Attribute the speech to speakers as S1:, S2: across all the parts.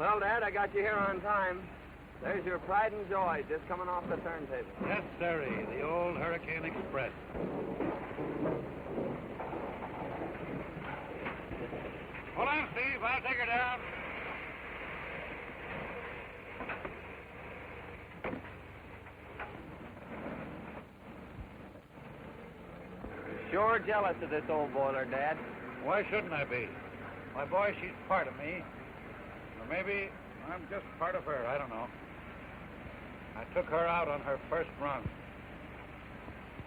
S1: Well, Dad, I got you here on time. There's your pride and joy just coming off the turntable.
S2: Yes, sirree, the old Hurricane Express. Hold on, Steve. I'll take her down.
S1: Sure jealous of this old boiler, Dad.
S2: Why shouldn't I be? My boy, she's part of me. Or maybe I'm just part of her. I don't know. I took her out on her first run.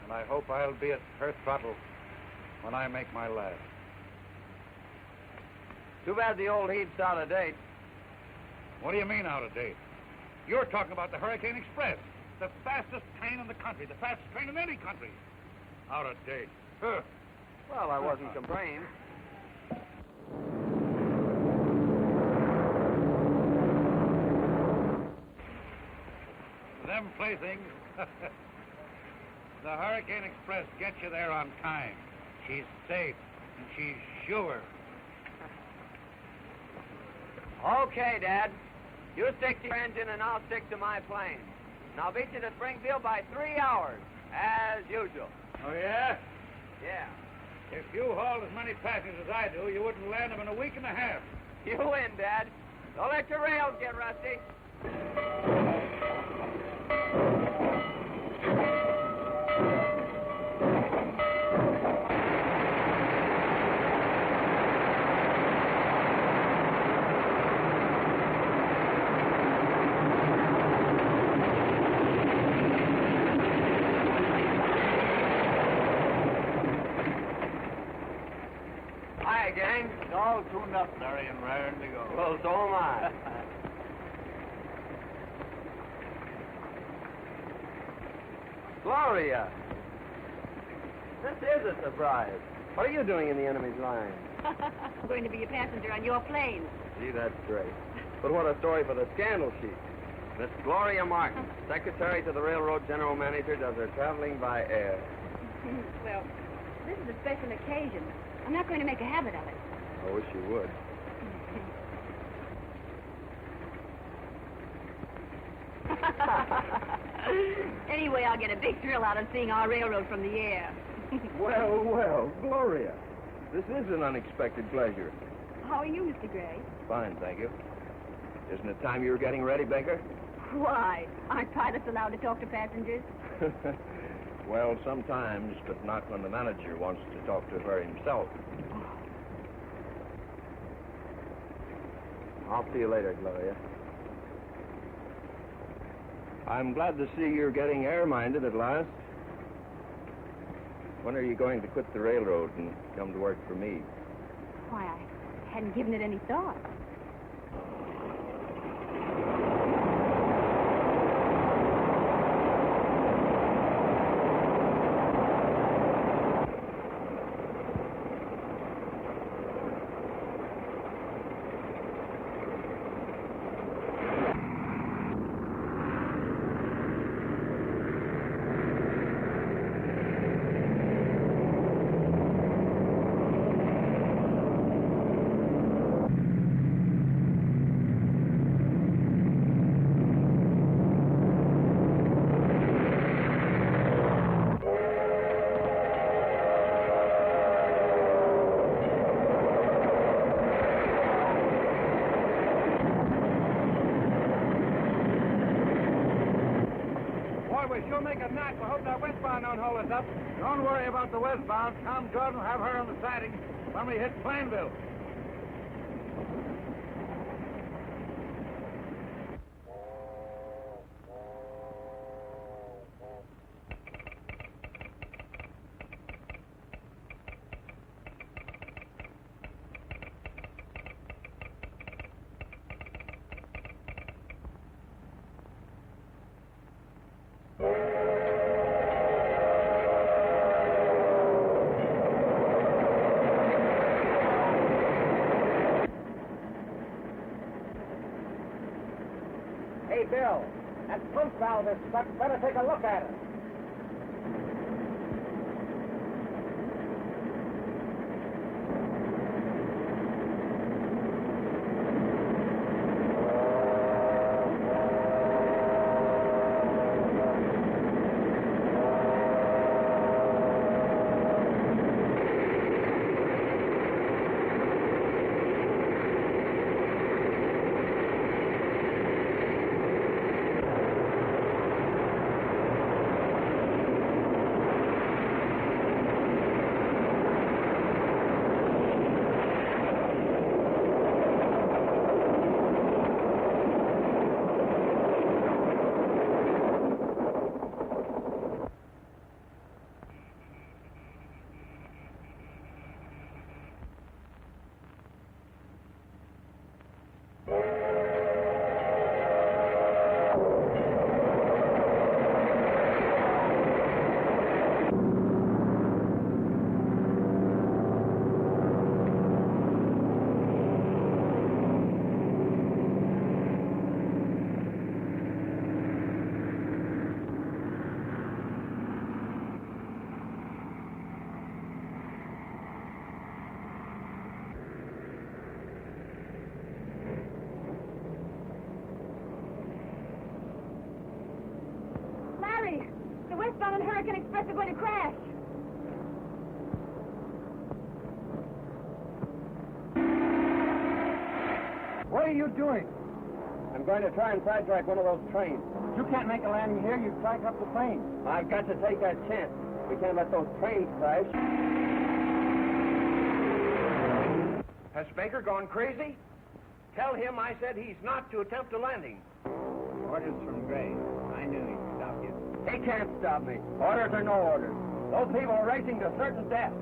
S2: And I hope I'll be at her throttle when I make my last.
S1: Too bad the old heat's out of date.
S2: What do you mean out of date? You're talking about the Hurricane Express. The fastest train in the country. The fastest train in any country. Out of date. Huh.
S1: Well, I wasn't complaining.
S2: Them playthings. The Hurricane Express gets you there on time. She's safe, and she's sure.
S1: Okay, Dad. You stick to your engine, and I'll stick to my plane. And I'll beat you to Springfield by 3 hours, as usual.
S2: Oh, yeah?
S1: Yeah.
S2: If you hauled as many passengers as I do, you wouldn't land them in a week and a half.
S1: You win, Dad. Don't let your rails get rusty. Hi, gang.
S2: All tuned up, Larry, and raring to go.
S1: Well, so am I. Gloria! This is a surprise. What are you doing in the enemy's line?
S3: I'm going to be a passenger on your plane.
S1: Gee, that's great. But what a story for the scandal sheet. Miss Gloria Martin, secretary to the railroad general manager, does her traveling by air.
S3: Well, this is a special occasion. I'm not going to make a habit of it.
S1: I wish you would.
S3: Anyway, I'll get a big thrill out of seeing our railroad from the air.
S1: Well, well, Gloria. This is an unexpected pleasure.
S3: How are you, Mr. Gray?
S1: Fine, thank you. Isn't it time you were getting ready, Baker?
S3: Why? Aren't pilots allowed to talk to passengers?
S1: Well, sometimes, but not when the manager wants to talk to her himself. I'll see you later, Gloria. I'm glad to see you're getting air-minded at last. When are you going to quit the railroad and come to work for me?
S3: Why, I hadn't given it any thought.
S2: She'll make a knot. I hope that westbound don't hold us up. Don't worry about the westbound. Tom Jordan will have her on the siding when we hit Plainville.
S4: Hey, Bill, that pump valve is stuck. Better take a look at it.
S3: expect we're going to crash.
S4: What are you doing?
S1: I'm going to try and sidetrack one of those trains.
S4: You can't make a landing here. You strike up the plane.
S1: I've got to take that chance. We can't let those trains crash.
S5: Has Baker gone crazy? Tell him I said he's not to attempt a landing.
S4: Orders from Gray. I knew he'd stop you.
S1: He can't stop me. Orders or no orders. Those people are racing to certain death.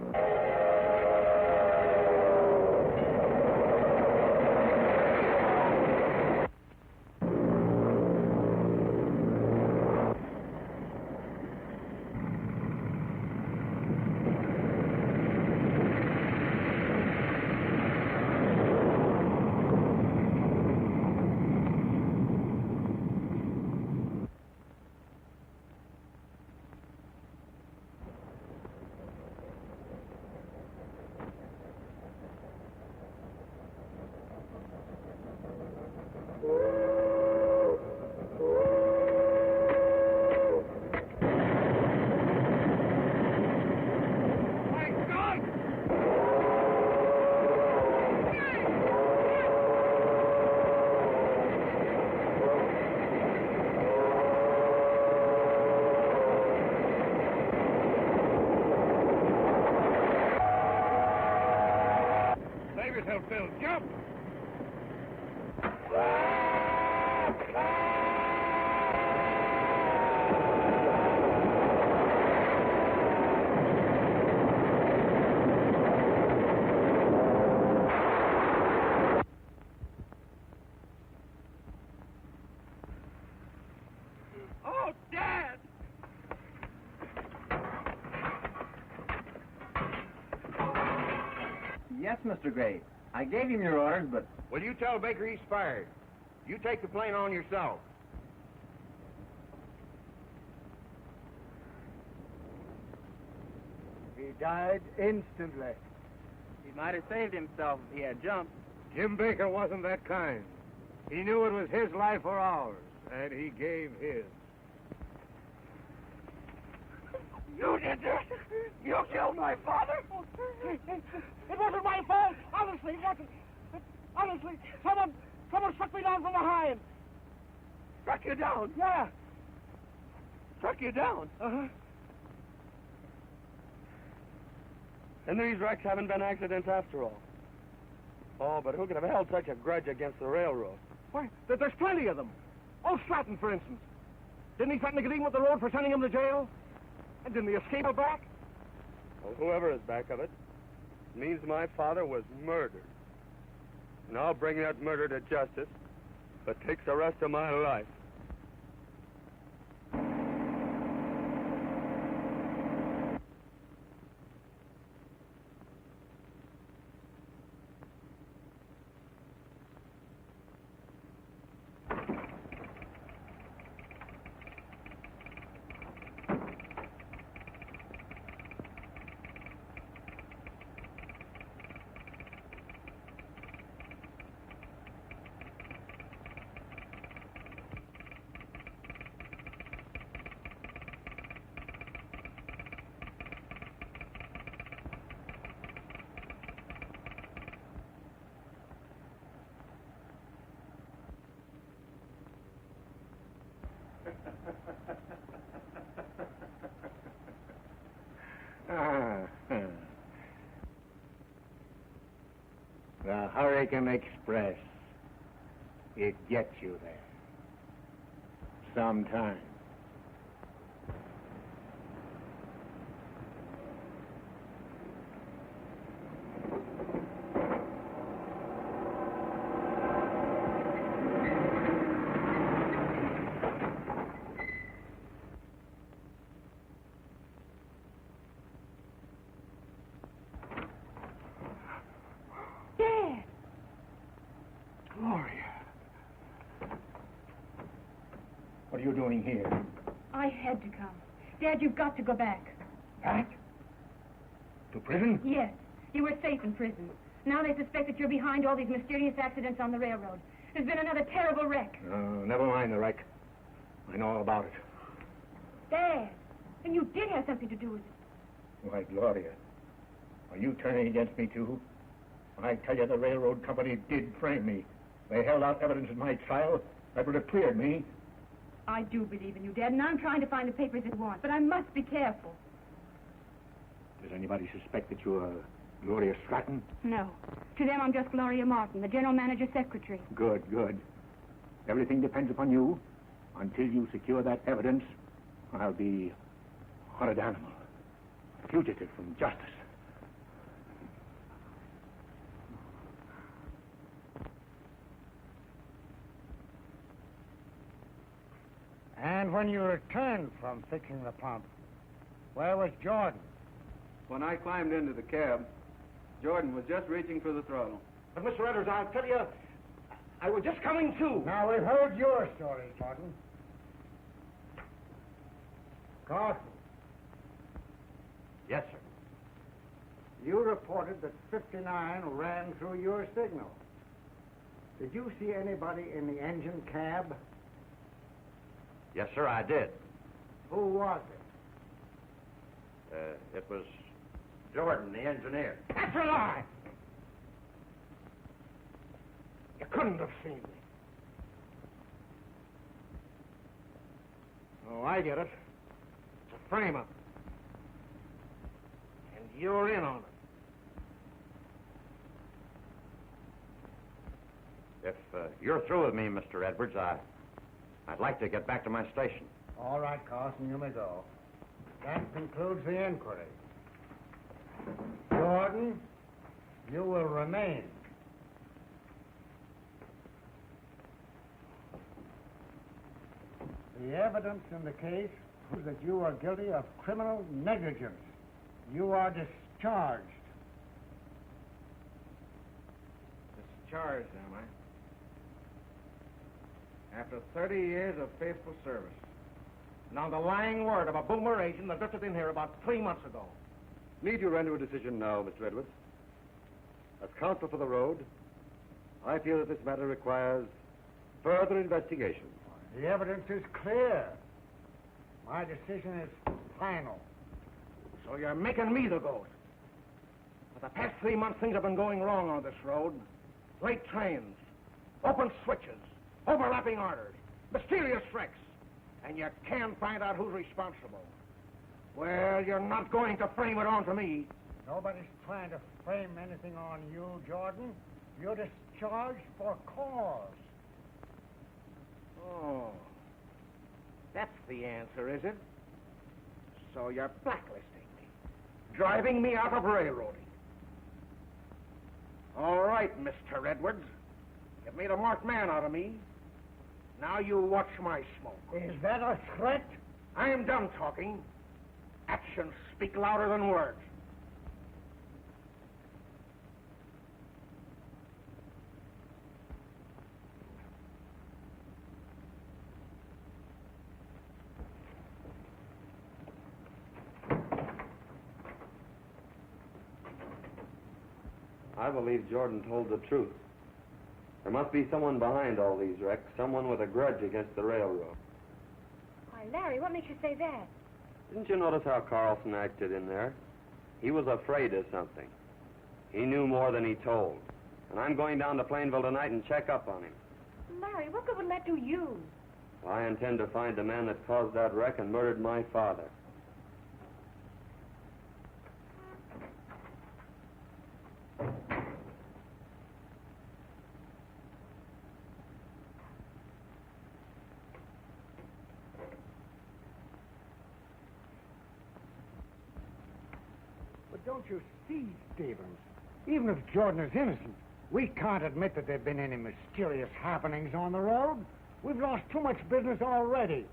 S2: Bill, jump!
S5: Oh, Dad!
S4: Yes, Mr. Gray. I gave him your orders, but...
S5: Well, you tell Baker he's fired. You take the plane on yourself.
S4: He died instantly.
S6: He might have saved himself if he had jumped.
S2: Jim Baker wasn't that kind. He knew it was his life or ours, and he gave his.
S5: You did this! You killed my father!
S4: It wasn't my fault. Honestly, it wasn't. Honestly, someone struck me down from behind.
S5: Struck you down?
S4: Yeah.
S5: Struck you down?
S4: Uh-huh.
S5: And these wrecks haven't been accidents after all. Oh, but who could have held such a grudge against the railroad?
S4: Why, there's plenty of them. Old Stratton, for instance. Didn't he threaten to get even with the road for sending him to jail? And didn't he escape back?
S5: Well, whoever is back of it means my father was murdered. And I'll bring that murder to justice if it takes the rest of my life.
S4: The Hurricane Express. It gets you there. Sometime. What are you doing here?
S3: I had to come. Dad, you've got to go back.
S4: Back? To prison?
S3: Yes. You were safe in prison. Now they suspect that you're behind all these mysterious accidents on the railroad. There's been another terrible wreck.
S4: Never mind the wreck. I know all about it.
S3: Dad, And you did have something to do with it.
S4: Why, Gloria, are you turning against me, too? I tell you, the railroad company did frame me. They held out evidence in my trial that would have cleared me.
S3: I do believe in you, Dad, and I'm trying to find the papers it wants, but I must be careful.
S4: Does anybody suspect that you're Gloria Stratton?
S3: No. To them, I'm just Gloria Martin, the general manager's secretary.
S4: Good, good. Everything depends upon you. Until you secure that evidence, I'll be a hunted animal, a fugitive from justice.
S2: And when you returned from fixing the pump, where was Jordan?
S6: When I climbed into the cab, Jordan was just reaching for the throttle.
S4: But, Mr. Edwards, I'll tell you, I was just coming to.
S2: Now, we've heard your story, Jordan. Carson.
S4: Yes, sir.
S2: You reported that 59 ran through your signal. Did you see anybody in the engine cab?
S7: Yes, sir, I did.
S2: Who was it?
S7: It was Jordan, the engineer.
S4: That's a lie! You couldn't have seen me. Oh, I get it. It's a frame-up. And you're in on it.
S7: If you're through with me, Mr. Edwards, I'd like to get back to my station.
S2: All right, Carson, you may go. That concludes the inquiry. Jordan, you will remain. The evidence in the case proves that you are guilty of criminal negligence. You are discharged.
S6: Discharged, am I? After 30 years of faithful service.
S4: Now, the lying word of a boomer agent that drifted in here about 3 months ago.
S5: Need you render a decision now, Mr. Edwards? As counsel for the road, I feel that this matter requires further investigation.
S2: The evidence is clear. My decision is final.
S4: So you're making me the goat. For the past 3 months, things have been going wrong on this road. Late trains, open switches, overlapping orders, mysterious wrecks. And you can't find out who's responsible. Well, you're not going to frame it onto me.
S2: Nobody's trying to frame anything on you, Jordan. You're discharged for cause.
S4: Oh. That's the answer, is it? So you're blacklisting me. Driving me out of railroading. All right, Mr. Edwards. You've made a marked man out of me. Now you watch my smoke.
S2: Is that a threat?
S4: I'm done talking. Actions speak louder than words.
S5: I believe Jordan told the truth. There must be someone behind all these wrecks, someone with a grudge against the railroad.
S3: Why, Larry, what makes you say that?
S5: Didn't you notice how Carlson acted in there? He was afraid of something. He knew more than he told. And I'm going down to Plainville tonight and check up on him.
S3: Larry, what good would that do you?
S5: I intend to find the man that caused that wreck and murdered my father.
S2: But don't you see, Stevens? Even if Jordan is innocent, we can't admit that there have been any mysterious happenings on the road. We've lost too much business already.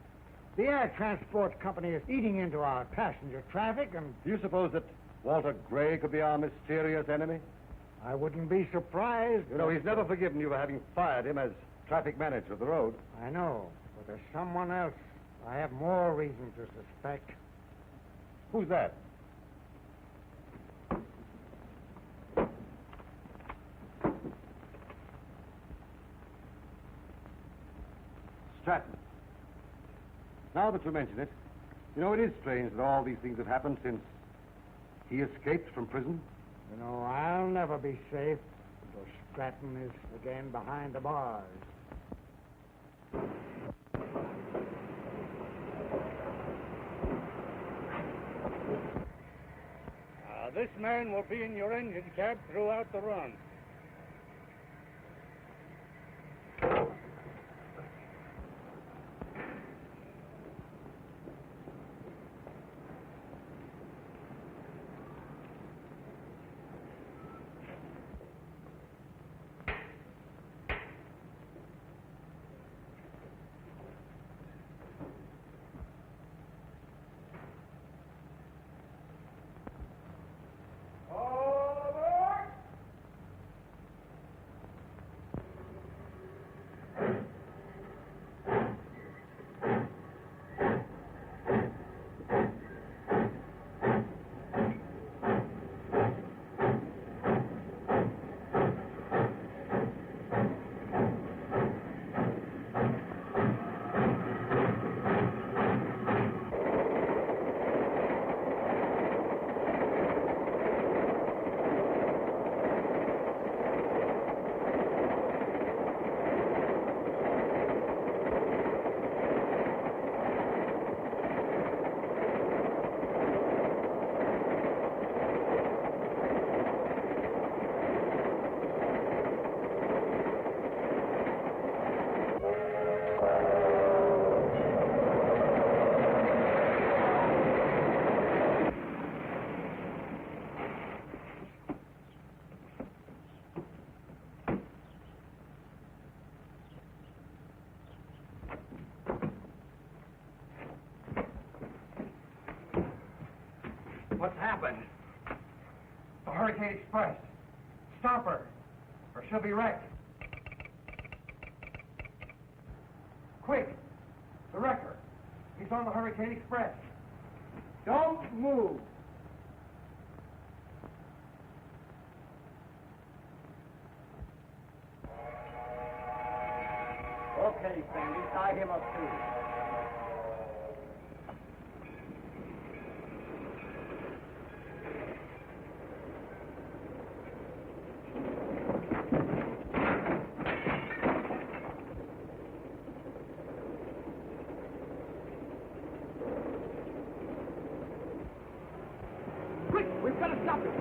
S2: The air transport company is eating into our passenger traffic, and
S5: Do you suppose that Walter Gray could be our mysterious enemy?
S2: I wouldn't be surprised.
S5: You know, he's never forgiven you for having fired him as traffic manager of the road.
S2: I know, but there's someone else I have more reason to suspect.
S5: Who's that? Stratton. Now that you mention it,
S8: You know, it is strange that all these things have happened since he escaped from prison.
S9: You know, I'll never be safe until Stratton is again behind the bars.
S2: This man will be in your engine cab throughout the run.
S4: What's happened? The Hurricane Express. Stop her, or she'll be wrecked. Quick, the wrecker. He's on the Hurricane Express. Don't move.
S9: Okay, Sandy, tie him up too.
S4: Quick, we've got to stop him.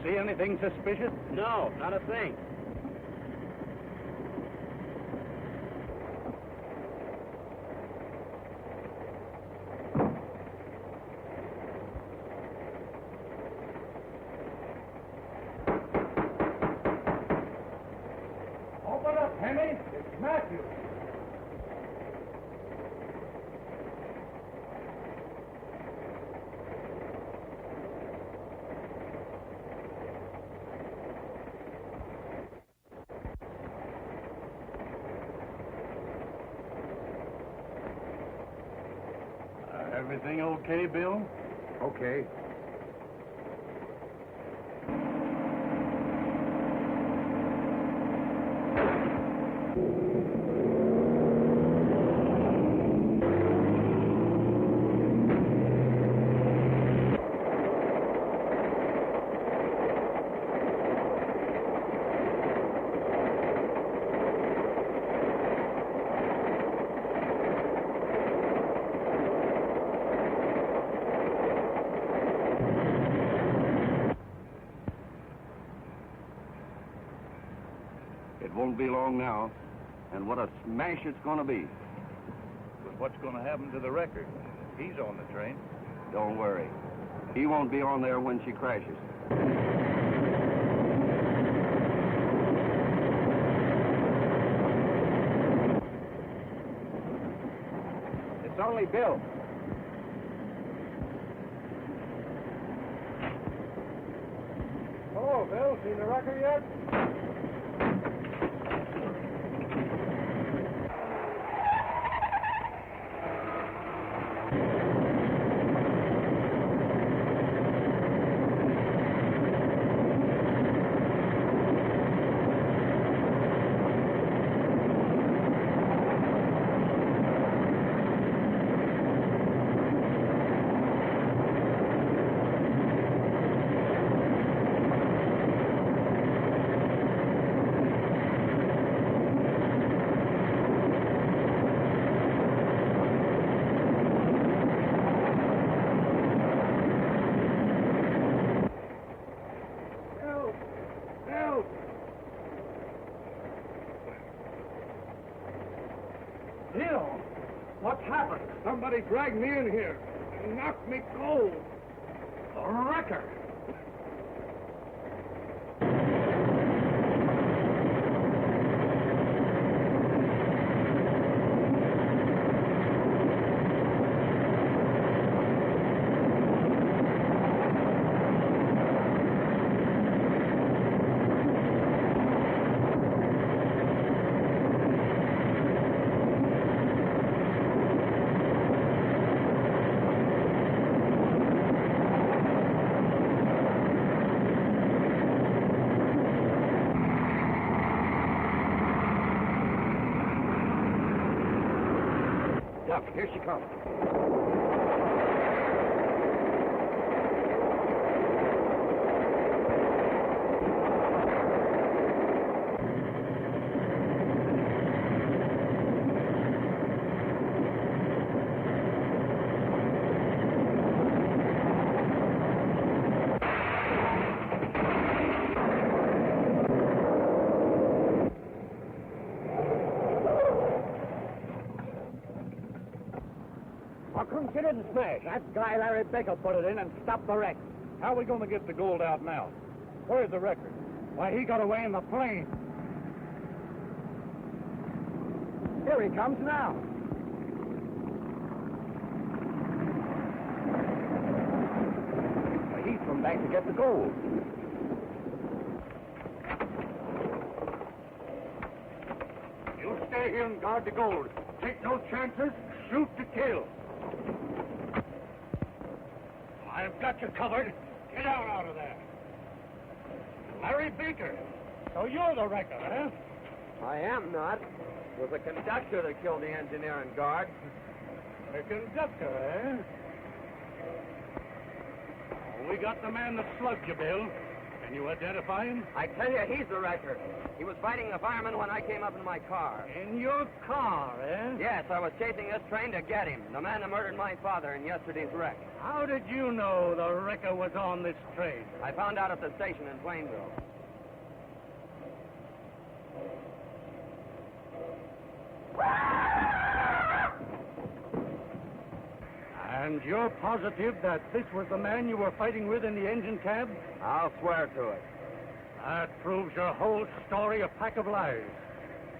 S2: See anything suspicious?
S1: No, not a thing.
S4: Open up, Henry. It's Matthew.
S2: Everything okay, Bill?
S8: Okay.
S6: won't be long now. And what a smash it's going to be.
S2: But what's going to happen to the record? He's on the train.
S6: Don't worry. He won't be on there when she crashes.
S4: It's only Bill. Hello, Bill. Seen the record yet?
S9: Somebody dragged me in here and knocked me cold. A wrecker.
S4: Here she comes.
S9: She didn't smash. That guy Larry Baker put it in and stopped the wreck.
S2: How are we going to get the gold out now? Where's the record?
S9: Why, he got away in the plane. Here he comes now.
S4: Well, he's come back to get the gold.
S9: You stay here and guard the gold. Take no chances. Shoot to kill. I've got you covered. Get out of there. Larry Baker. So you're the wrecker, eh?
S1: I am not. It was the conductor that killed the engineer and guard.
S9: The conductor, eh? We got the man that slugged you, Bill. Can you identify him?
S1: I tell you, he's the wrecker. He was fighting the fireman when I came up in my car.
S9: In your car, eh?
S1: Yes, I was chasing this train to get him. The man that murdered my father in yesterday's wreck.
S9: How did you know the wrecker was on this train?
S1: I found out at the station in Plainville.
S9: And you're positive that this was the man you were fighting with in the engine cab?
S1: I'll swear to it.
S9: That proves your whole story a pack of lies.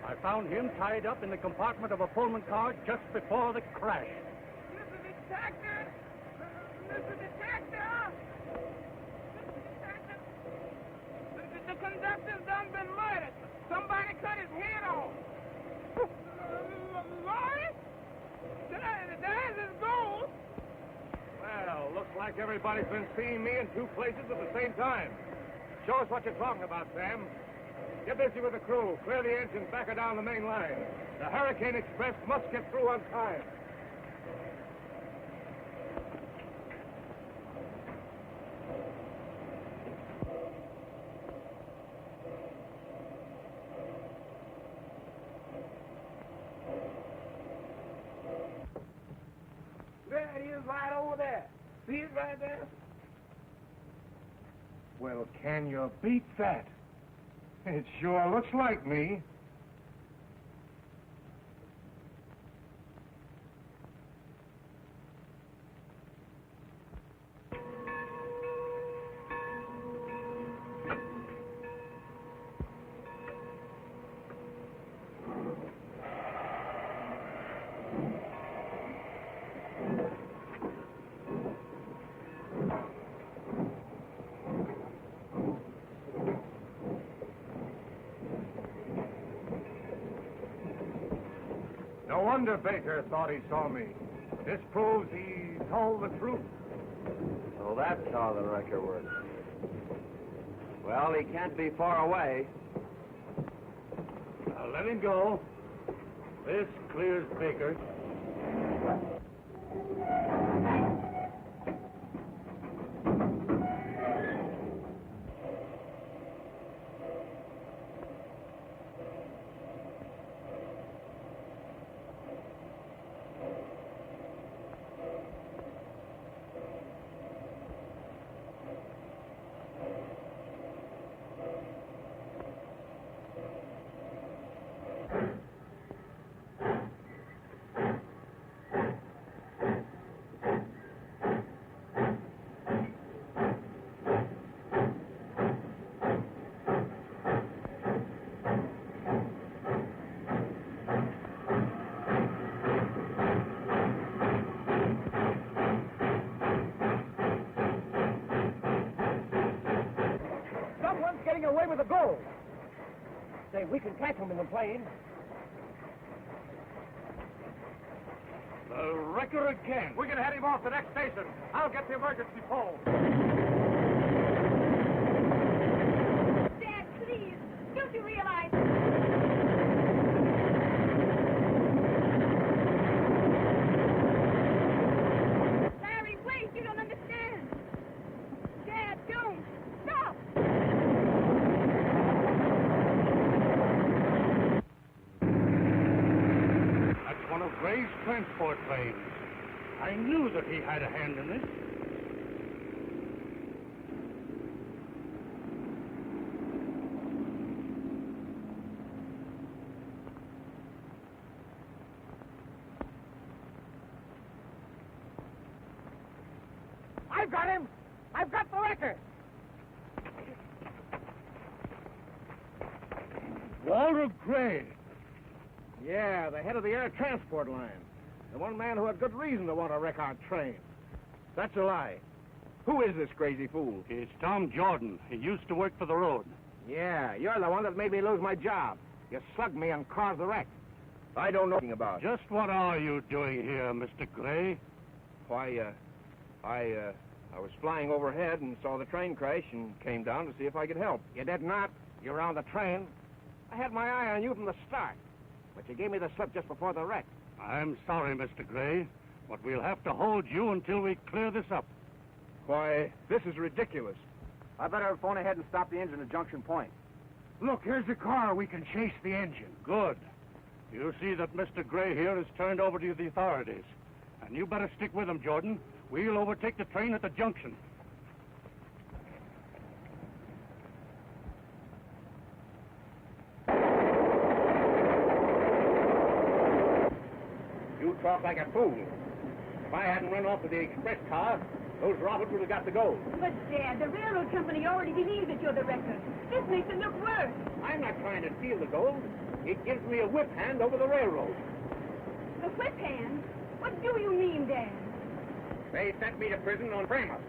S9: I found him tied up in the compartment of a Pullman car just before the crash.
S10: Mr. Detective! Mr. Detective! The conductor's done been murdered. Somebody cut his head off. Lawrence? There's his gold.
S4: Well, looks like everybody's been seeing me in two places at the same time. Show us what you're talking about, Sam. Get busy with the crew. Clear the engines back or down the main line. The Hurricane Express must get through on time.
S10: There he is right over there. See it right there?
S4: Well, can you beat that? It sure looks like me. No wonder Baker thought he saw me. This proves he told the truth.
S1: So that's how the wrecker works. Well, he can't be far away.
S9: Now let him go. This clears Baker.
S4: Getting away with the gold. Say, we can catch him in the plane.
S9: The wrecker again.
S4: We can head him off the next station. I'll get the emergency pole.
S3: Dad, please. Don't you realize... Larry, wait. You don't understand. Dad, don't. Stop.
S9: One of Gray's transport planes. I knew that he had a hand in this.
S4: I've got him. I've got the wrecker.
S9: Walter Gray.
S4: Yeah, the head of the air transport line. The one man who had good reason to want to wreck our train. That's a lie. Who is this crazy fool?
S9: It's Tom Jordan. He used to work for the road.
S4: Yeah, you're the one that made me lose my job. You slugged me and caused the wreck. I don't know anything about it.
S9: Just what are you doing here, Mr. Gray?
S11: Why, I was flying overhead and saw the train crash and came down to see if I could help.
S4: You did not. You were on the train. I had my eye on you from the start. But you gave me the slip just before the wreck.
S9: I'm sorry, Mr. Gray, but we'll have to hold you until we clear this up.
S11: Why, this is ridiculous.
S6: I better phone ahead and stop the engine at Junction Point.
S9: Look, here's the car. We can chase the engine. Good. You see that Mr. Gray here is turned over to the authorities. And you better stick with him, Jordan. We'll overtake the train at the junction.
S4: You talk like a fool. If I hadn't run off with the express car, those robbers would have got the gold.
S3: But, Dad, the railroad company already believes that you're the wrecker. This makes it look worse.
S4: I'm not trying to steal the gold. It gives me a whip hand over the railroad.
S3: The whip hand? What do you mean, Dad?
S4: They sent me to prison on premise.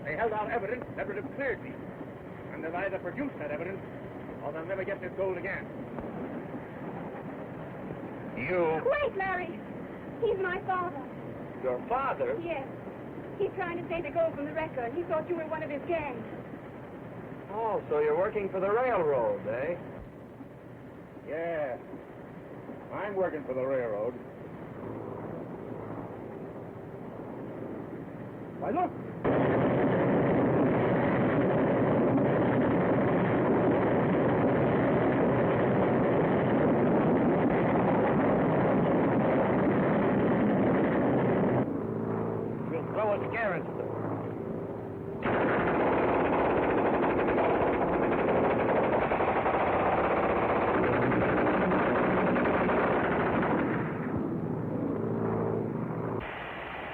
S4: They held out evidence that would have cleared me. And they'll either produce that evidence, or they'll never get this gold again.
S11: You...
S3: Wait, Larry. He's my father.
S11: Your father?
S3: Yes. He's trying to take the gold from the wrecker. He thought you were one of his gang.
S11: Oh, so you're working for the railroad, eh?
S4: Yeah. I'm working for the railroad. Why, look.
S11: We'll throw a scare into them.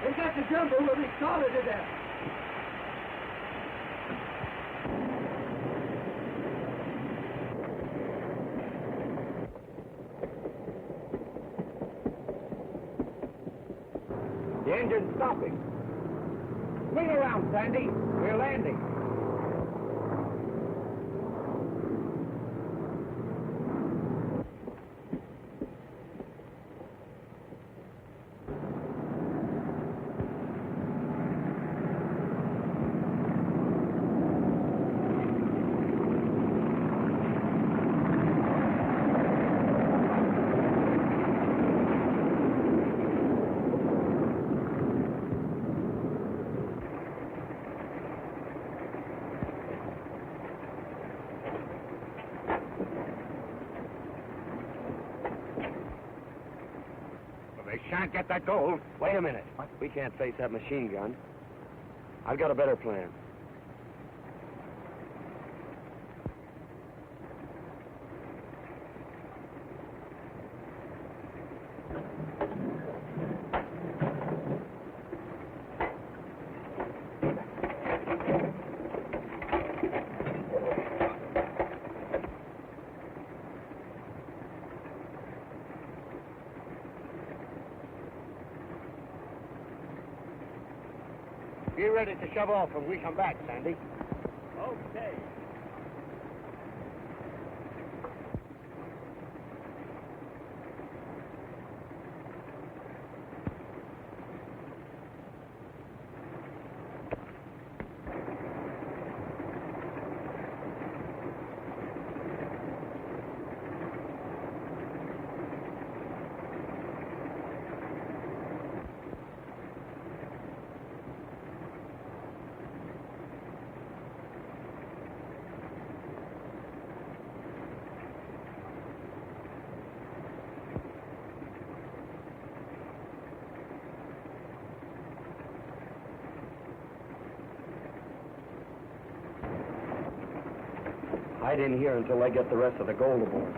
S10: They got the jumbo where we started it at.
S4: The engine's stopping. Swing around, Sandy. We're landing.
S9: can't get that gold.
S5: Wait a minute. What? We can't face that machine gun. I've got a better plan.
S9: Be ready to shove off when we come back, Sandy.
S5: Okay. Hide in here until I get the rest of the gold aboard.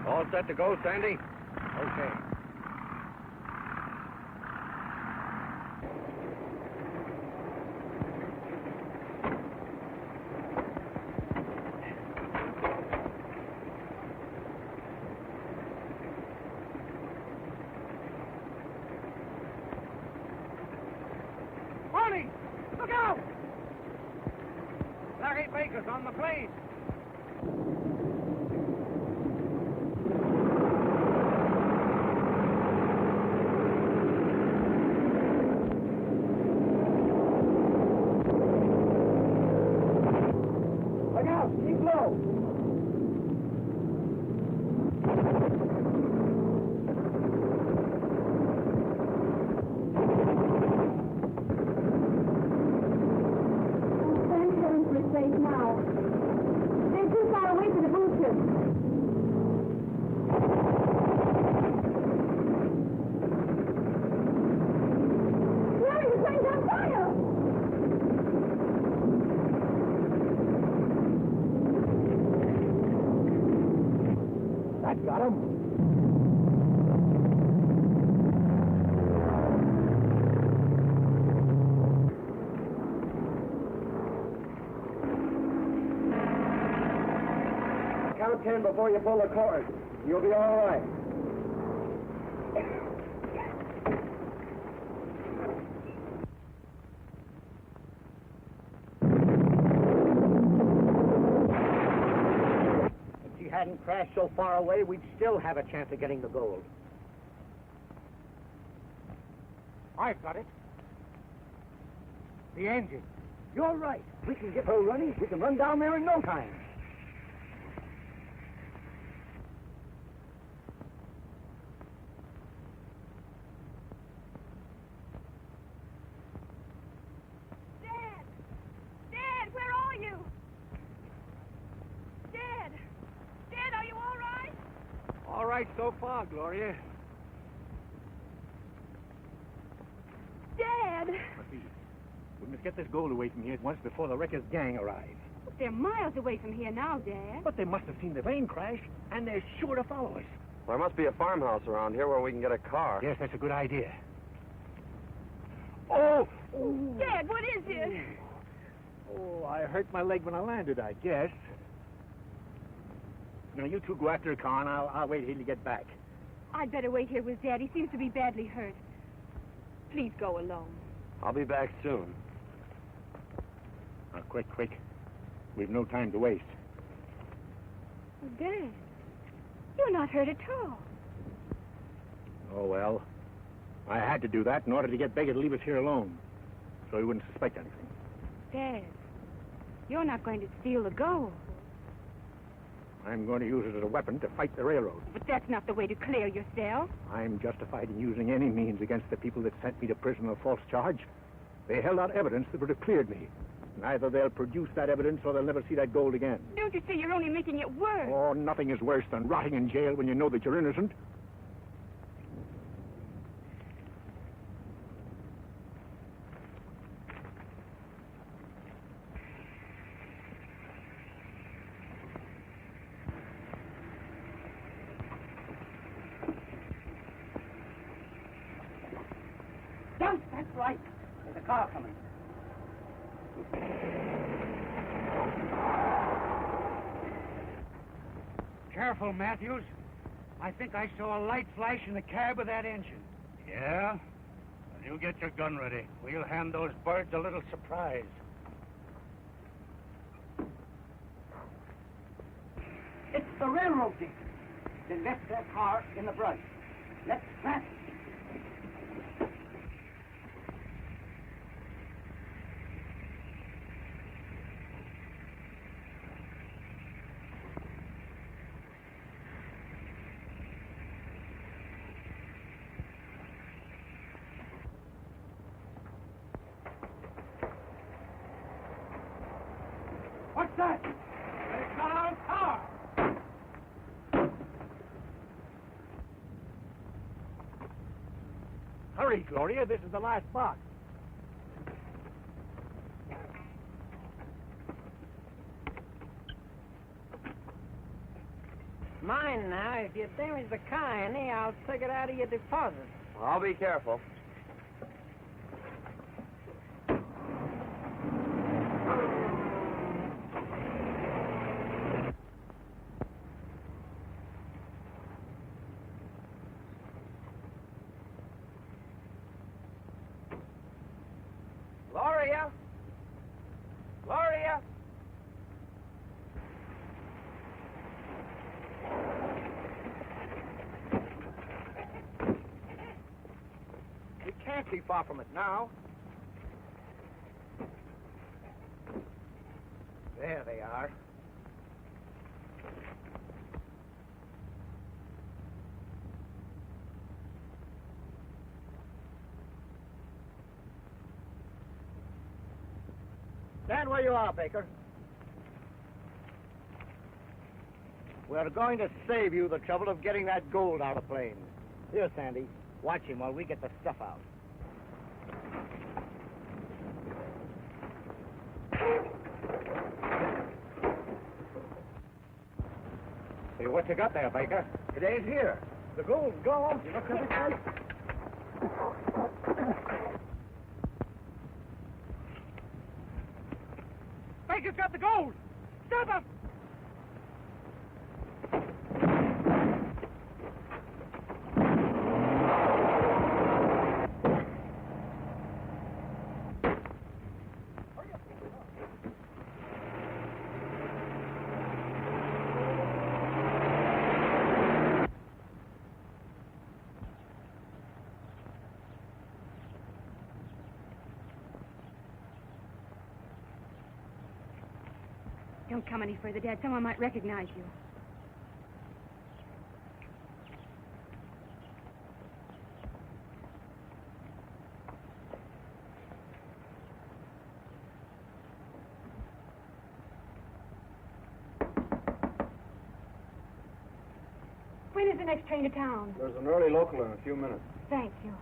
S9: All set to go, Sandy?
S4: Okay.
S10: Barney, look out! Larry Baker's on the plane.
S4: Look out! Keep low!
S3: Grandparents were safe now. They're too far away for the boosters. Larry, the plane's on fire!
S4: That got him. Count 10 before you pull the cord. You'll be all right.
S12: If she hadn't crashed so far away, we'd still have a chance of getting the gold.
S4: I've got it. The engine.
S12: You're right. We can get her running. We can run down there in no time.
S3: Dad! Dad, where are you? Dad! Dad, are you all right?
S9: All right so far, Gloria.
S3: Dad!
S9: But we must get this gold away from here at once before the wrecker's gang arrive.
S3: They're miles away from here now, Dad.
S9: But they must have seen the plane crash, and they're sure to follow us.
S5: There must be a farmhouse around here where we can get a car.
S9: Yes, that's a good idea. Oh!
S3: Dad, what is it?
S9: Oh, I hurt my leg when I landed, I guess. Now, you two go after a car, and I'll wait till you get back.
S3: I'd better wait here with Dad. He seems to be badly hurt. Please go alone.
S5: I'll be back soon.
S9: Now, quick. We've no time to waste.
S3: Oh, Dad, you're not hurt at all.
S9: Oh, well. I had to do that in order to get Baker to leave us here alone, so he wouldn't suspect anything.
S3: Dad, you're not going to steal the gold.
S9: I'm going to use it as a weapon to fight the railroad.
S3: But that's not the way to clear yourself.
S9: I'm justified in using any means against the people that sent me to prison on a false charge. They held out evidence that would have cleared me. And either they'll produce that evidence or they'll never see that gold again.
S3: Don't you see you're only making it worse?
S9: Oh, nothing is worse than rotting in jail when you know that you're innocent.
S12: Don't, that's right. There's a car coming.
S9: Careful, Matthews. I think I saw a light flash in the cab of that engine. Yeah? Well, you get your gun ready. We'll hand those birds a little surprise.
S12: It's the railroad team. They left their car in the brush. Let's trap it.
S10: What's that? They got our car.
S12: Hurry, Gloria. This is the last box.
S13: Mind now, if you damage the car any, I'll take it out of your deposit.
S1: I'll be careful. Gloria! Gloria!
S12: We can't be far from it now. There they are. Stand where you are, Baker. We're going to save you the trouble of getting that gold out of the plane. Here, Sandy. Watch him while we get the stuff out.
S9: Hey, what you got there, Baker?
S12: It ain't here. The gold's gone. You look at it, right?
S10: Baker's got the gold. Stop him!
S3: Don't come any further, Dad. Someone might recognize you. When is the next train to town?
S6: There's an early local in a few minutes.
S3: Thank you.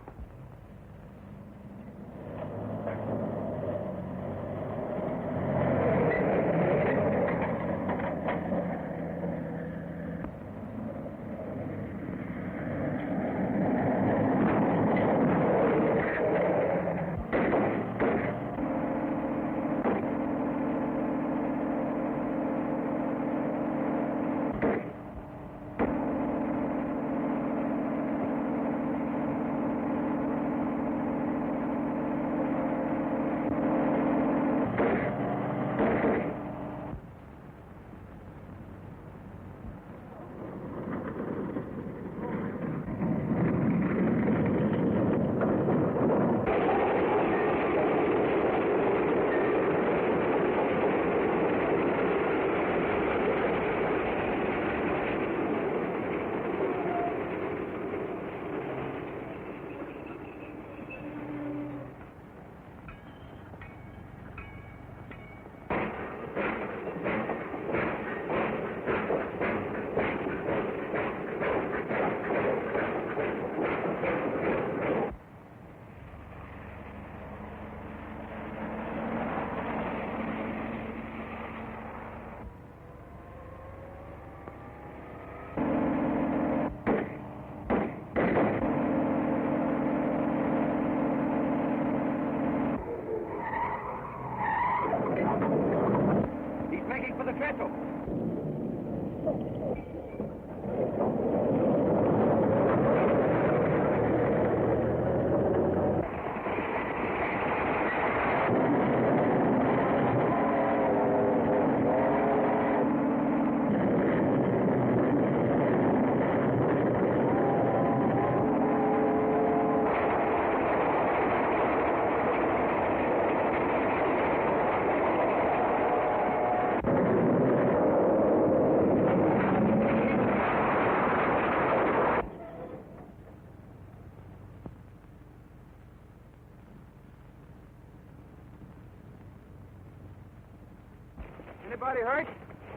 S6: Anybody hurt?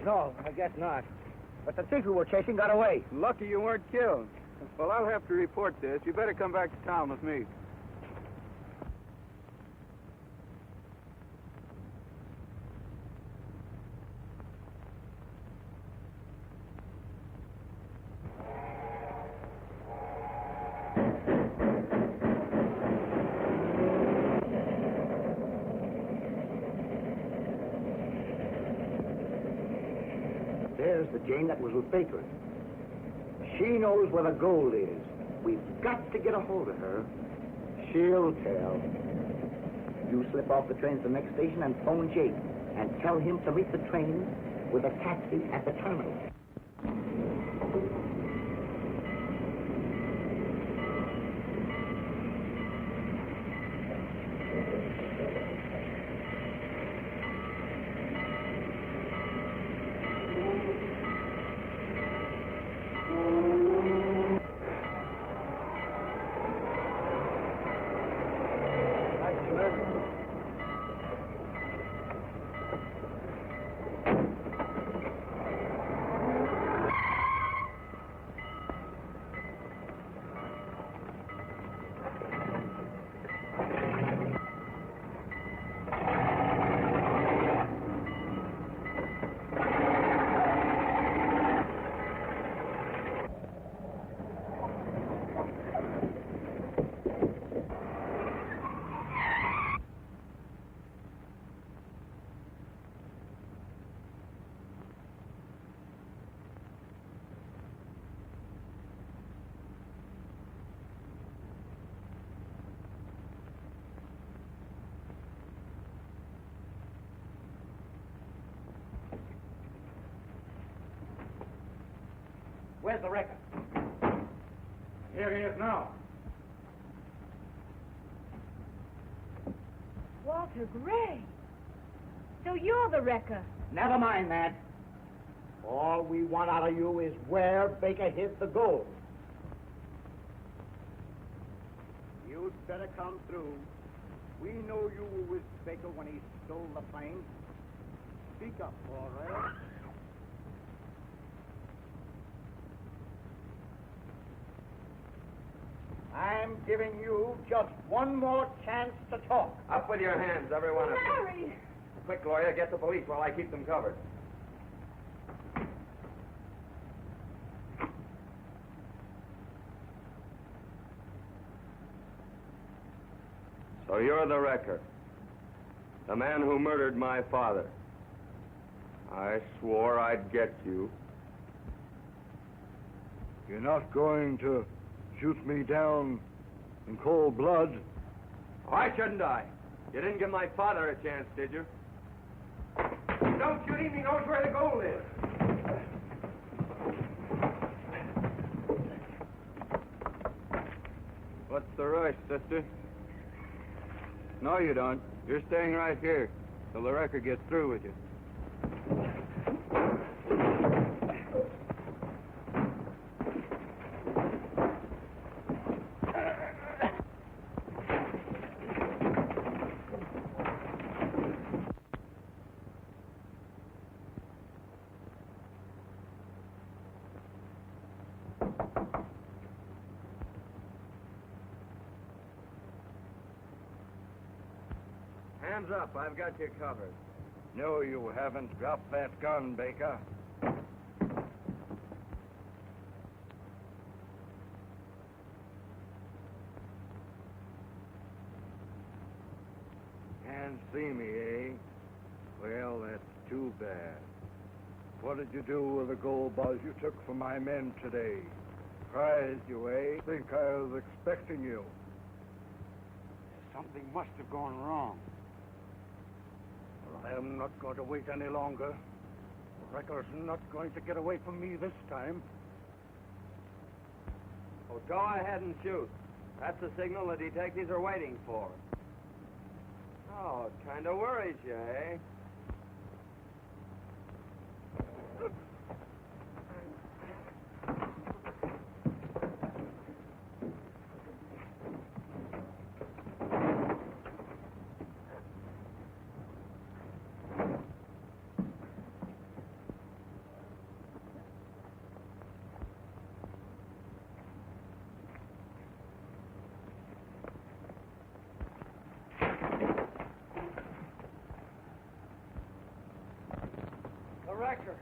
S12: No, I guess not. But the thief we were chasing got away.
S6: Lucky you weren't killed. Well, I'll have to report this. You better come back to town with me.
S12: There's the Jane that was with Baker. She knows where the gold is. We've got to get a hold of her. She'll tell. You slip off the train to the next station and phone Jake and tell him to meet the train with a taxi at the terminal. Where's the wrecker?
S4: Here he is now.
S3: Walter Gray. So you're the wrecker.
S12: Never mind that. All we want out of you is where Baker hid the gold. You'd better come through. We know you were with Baker when he stole the plane. Speak up, all right? I'm giving you just one more chance to talk.
S7: Up with your hands, every one of you.
S3: Larry!
S7: Quick, lawyer, get the police while I keep them covered. So you're the wrecker. The man who murdered my father. I swore I'd get you.
S9: You're not going to shoot me down in cold blood?
S7: Why shouldn't I? You didn't give my father a chance, did you? Don't shoot him. He knows where the gold is.
S6: What's the rush, sister? No, you don't. You're staying right here till the wrecker gets through with you.
S7: Hands up. I've got you covered.
S9: No, you haven't. Drop that gun, Baker. Can't see me, eh? Well, that's too bad. What did you do with the gold bars you took from my men today? Surprised you, eh? Think I was expecting you.
S4: Something must have gone wrong. Well, I'm not going to wait any longer. The wrecker's not going to get away from me this time.
S1: Oh, go ahead and shoot. That's the signal the detectives are waiting for. Oh, it kind of worries you, eh?
S4: wrecker.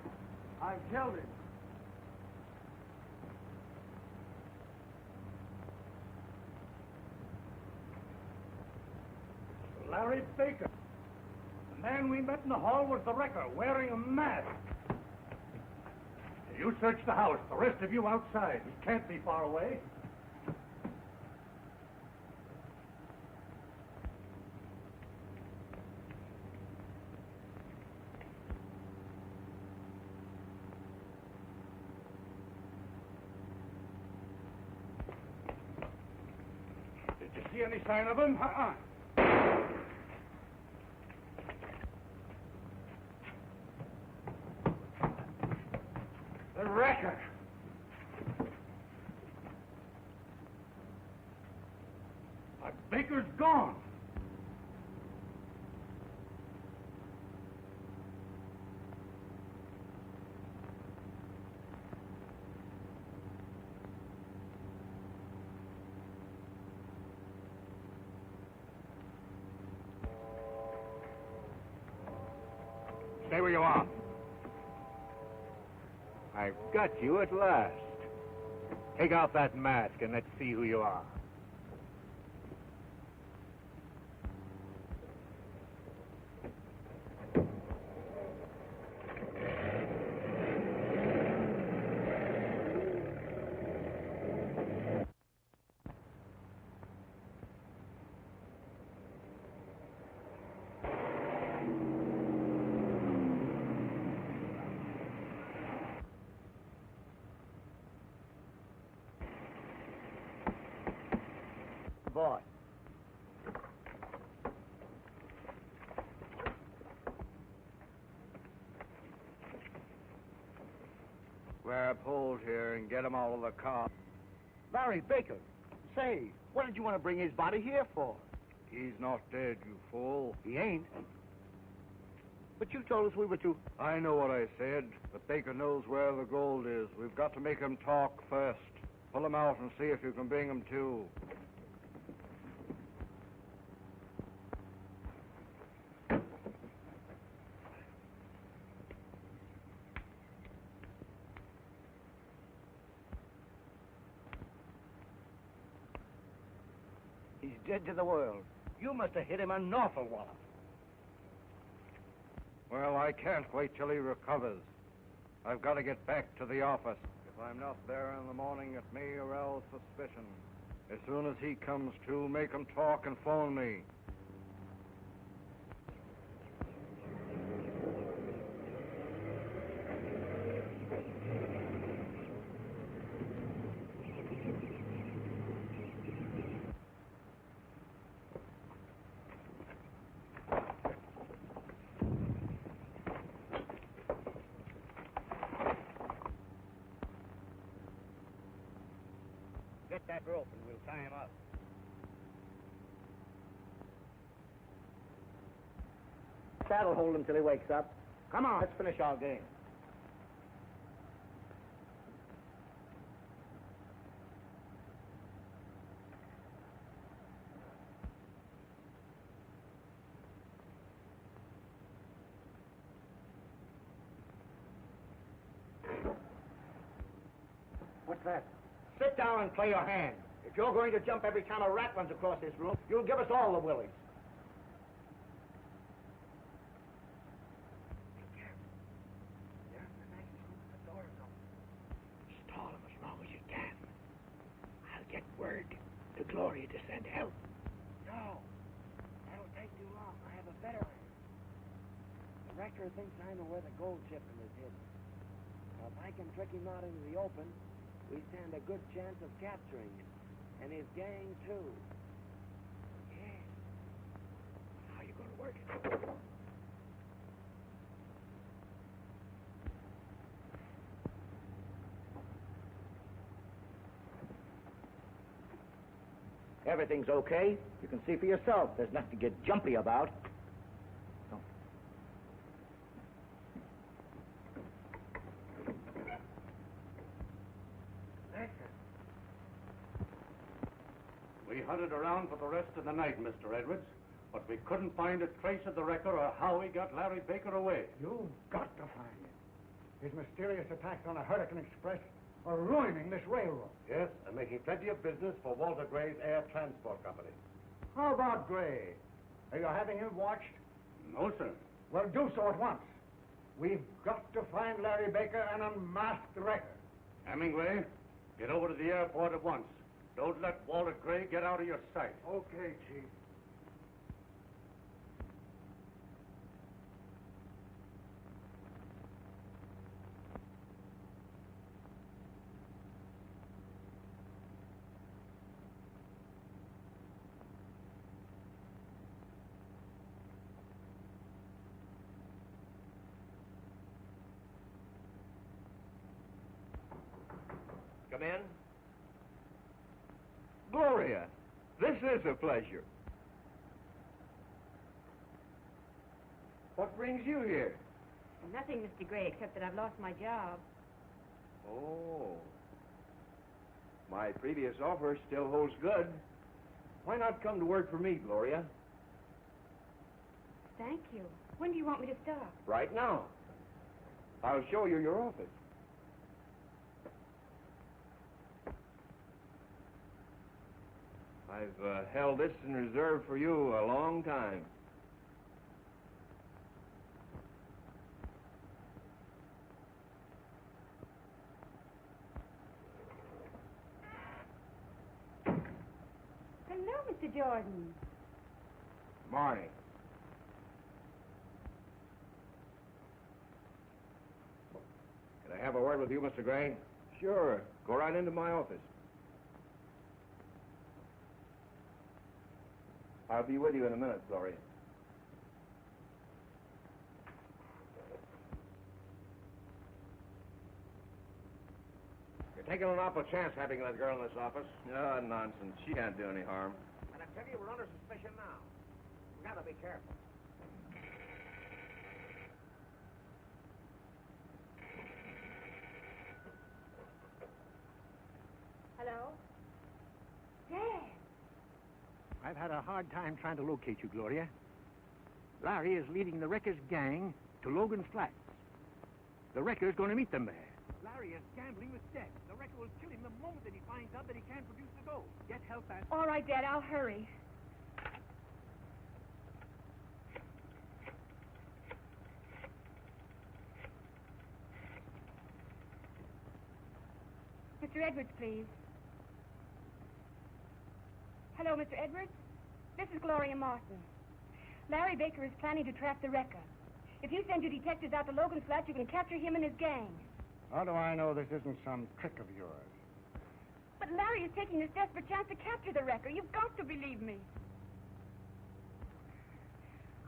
S4: I killed him. Larry Baker. The man we met in the hall was the wrecker, wearing a mask. You search the house. The rest of you outside. He can't be far away. Did you see any sign of him? The wrecker. But Baker's gone.
S11: Stay where you are. I've got you at last. Take off that mask and let's see who you are.
S12: Boy.
S9: Grab hold here and get him out of the car.
S12: Larry Baker. Say, what did you want to bring his body here for?
S9: He's not dead, you fool.
S12: He ain't. But you told us we were to...
S9: I know what I said, but Baker knows where the gold is. We've got to make him talk first. Pull him out and see if you can bring him to.
S12: He's dead to the world. You must have hit him an awful wallop.
S9: Well, I can't wait till he recovers. I've got to get back to the office. If I'm not there in the morning, it may arouse suspicion. As soon as he comes to, make him talk and phone me.
S12: Get that rope and we'll tie him up. That'll hold him till he wakes up. Come on, let's finish our game. What's that? Sit down and play your hand. If you're going to jump every time a rat runs across this room, you'll give us all the willies.
S14: Stall him as long as you can. I'll get word to Gloria to send help.
S1: No, that'll take too long. I have a better idea. The wrecker thinks I know where the gold shipment is hidden. Now, if I can trick him out into the open, we stand a good chance of capturing him. And his gang, too.
S14: Yeah. How you going to work it?
S12: Everything's okay. You can see for yourself. There's nothing to get jumpy about.
S4: We hunted around for the rest of the night, Mr. Edwards, but we couldn't find a trace of the wrecker or how he got Larry Baker away.
S14: You've got to find him.
S9: His mysterious attacks on a Hurricane Express are ruining this railroad.
S8: Yes, and making plenty of business for Walter Gray's Air Transport Company.
S9: How about Gray? Are you having him watched?
S2: No, sir.
S9: Well, do so at once. We've got to find Larry Baker and unmask the wrecker.
S2: Hemingway, get over to the airport at once. Don't let Walter Gray get out of your sight.
S9: Okay, Chief.
S11: Come in. Gloria, this is a pleasure. What brings you here?
S3: Nothing, Mr. Gray, except that I've lost my job.
S11: Oh. My previous offer still holds good. Why not come to work for me, Gloria?
S3: Thank you. When do you want me to start?
S11: Right now. I'll show you your office. I've held this in reserve for you a long time.
S3: Hello, Mr. Jordan.
S11: Morning. Can I have a word with you, Mr. Gray? Sure. Go right into my office. I'll be with you in a minute, Gloria.
S4: You're taking an awful chance having that girl in this office.
S11: Oh, nonsense. She can't do any harm.
S4: And I tell you, we're under suspicion now. We gotta be careful.
S3: Hello? Dad.
S14: I've had a hard time trying to locate you, Gloria. Larry is leading the wrecker's gang to Logan's Flats. The wrecker's going to meet them there. Larry is gambling with death. The wrecker will kill him the moment that he finds out that he can't produce the gold. Get help fast.
S3: All right, Dad, I'll hurry. Mr. Edwards, please. Hello, Mr. Edwards. This is Gloria Martin. Larry Baker is planning to trap the wrecker. If you send your detectives out to Logan's Flats, you can capture him and his gang.
S9: How do I know this isn't some trick of yours?
S3: But Larry is taking this desperate chance to capture the wrecker. You've got to believe me.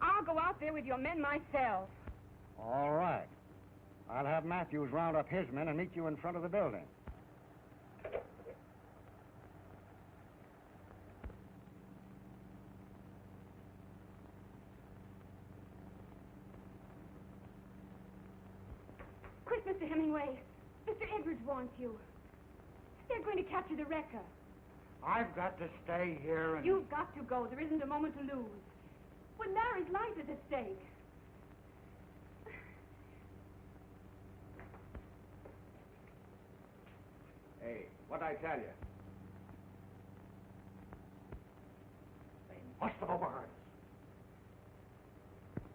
S3: I'll go out there with your men myself.
S9: All right. I'll have Matthews round up his men and meet you in front of the building.
S3: Quick, Mr. Hemingway. Mr. Edwards wants you. They're going to capture the wrecker.
S9: I've got to stay here and...
S3: You've got to go. There isn't a moment to lose. Well, Larry's life is at stake.
S4: Hey, what'd I tell you? They must have overheard us.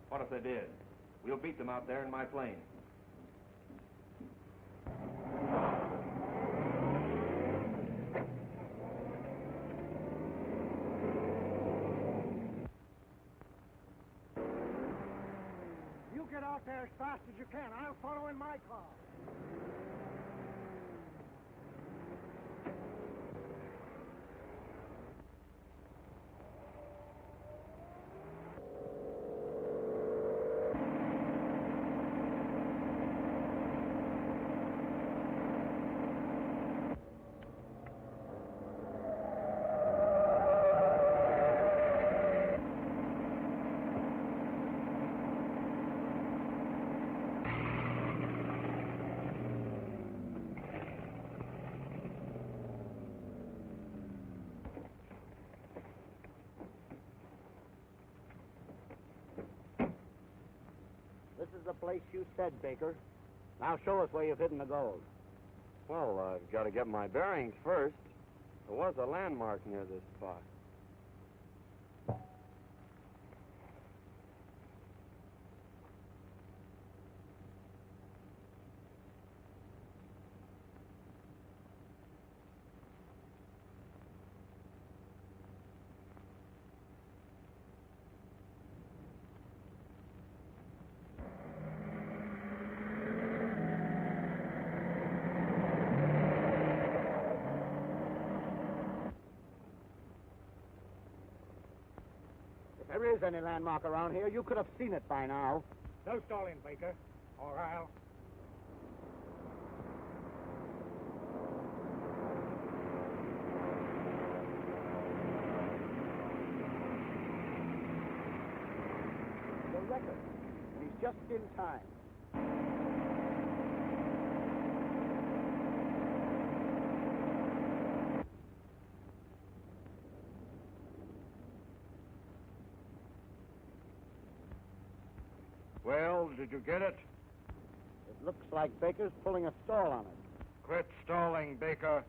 S11: What if they did? We'll beat them out there in my plane.
S9: You get out there as fast as you can. I'll follow in my car.
S1: This is the place you said, Baker.
S11: Now show us where you've hidden the gold.
S7: Well, I've got to get my bearings first. There was a landmark near this spot.
S11: If there is any landmark around here, you could have seen it by now.
S14: No stalling, Baker, or I'll...
S11: The record. He's just in time.
S9: Well, did you get it?
S11: It looks like Baker's pulling a stall on it.
S9: Quit stalling, Baker.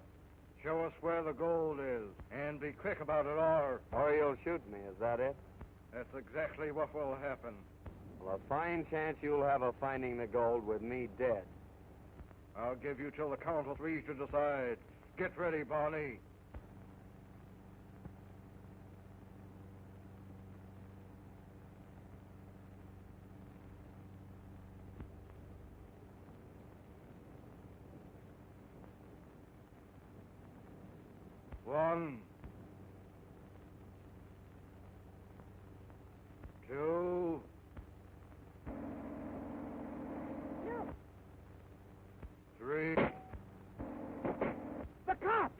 S9: Show us where the gold is, and be quick about it,
S7: Or you'll shoot me, is that it?
S9: that's exactly what will happen.
S7: Well, a fine chance you'll have of finding the gold with me dead.
S9: I'll give you till the count of three to decide. Get ready, Barney. One, two, three.
S11: The cops!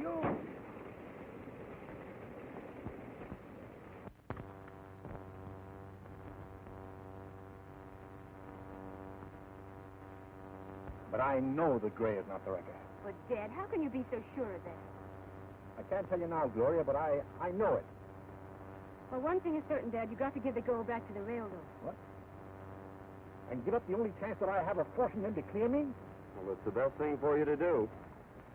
S11: You!
S14: But I know that Gray is not the wrecker.
S3: But, Dad, how can you be so sure of that?
S14: I can't tell you now, Gloria, but I know it.
S3: Well, one thing is certain, Dad. You got to give the gold back to the railroad.
S14: What? And give up the only chance that I have of forcing them to clear me?
S7: Well, it's the best thing for you to do.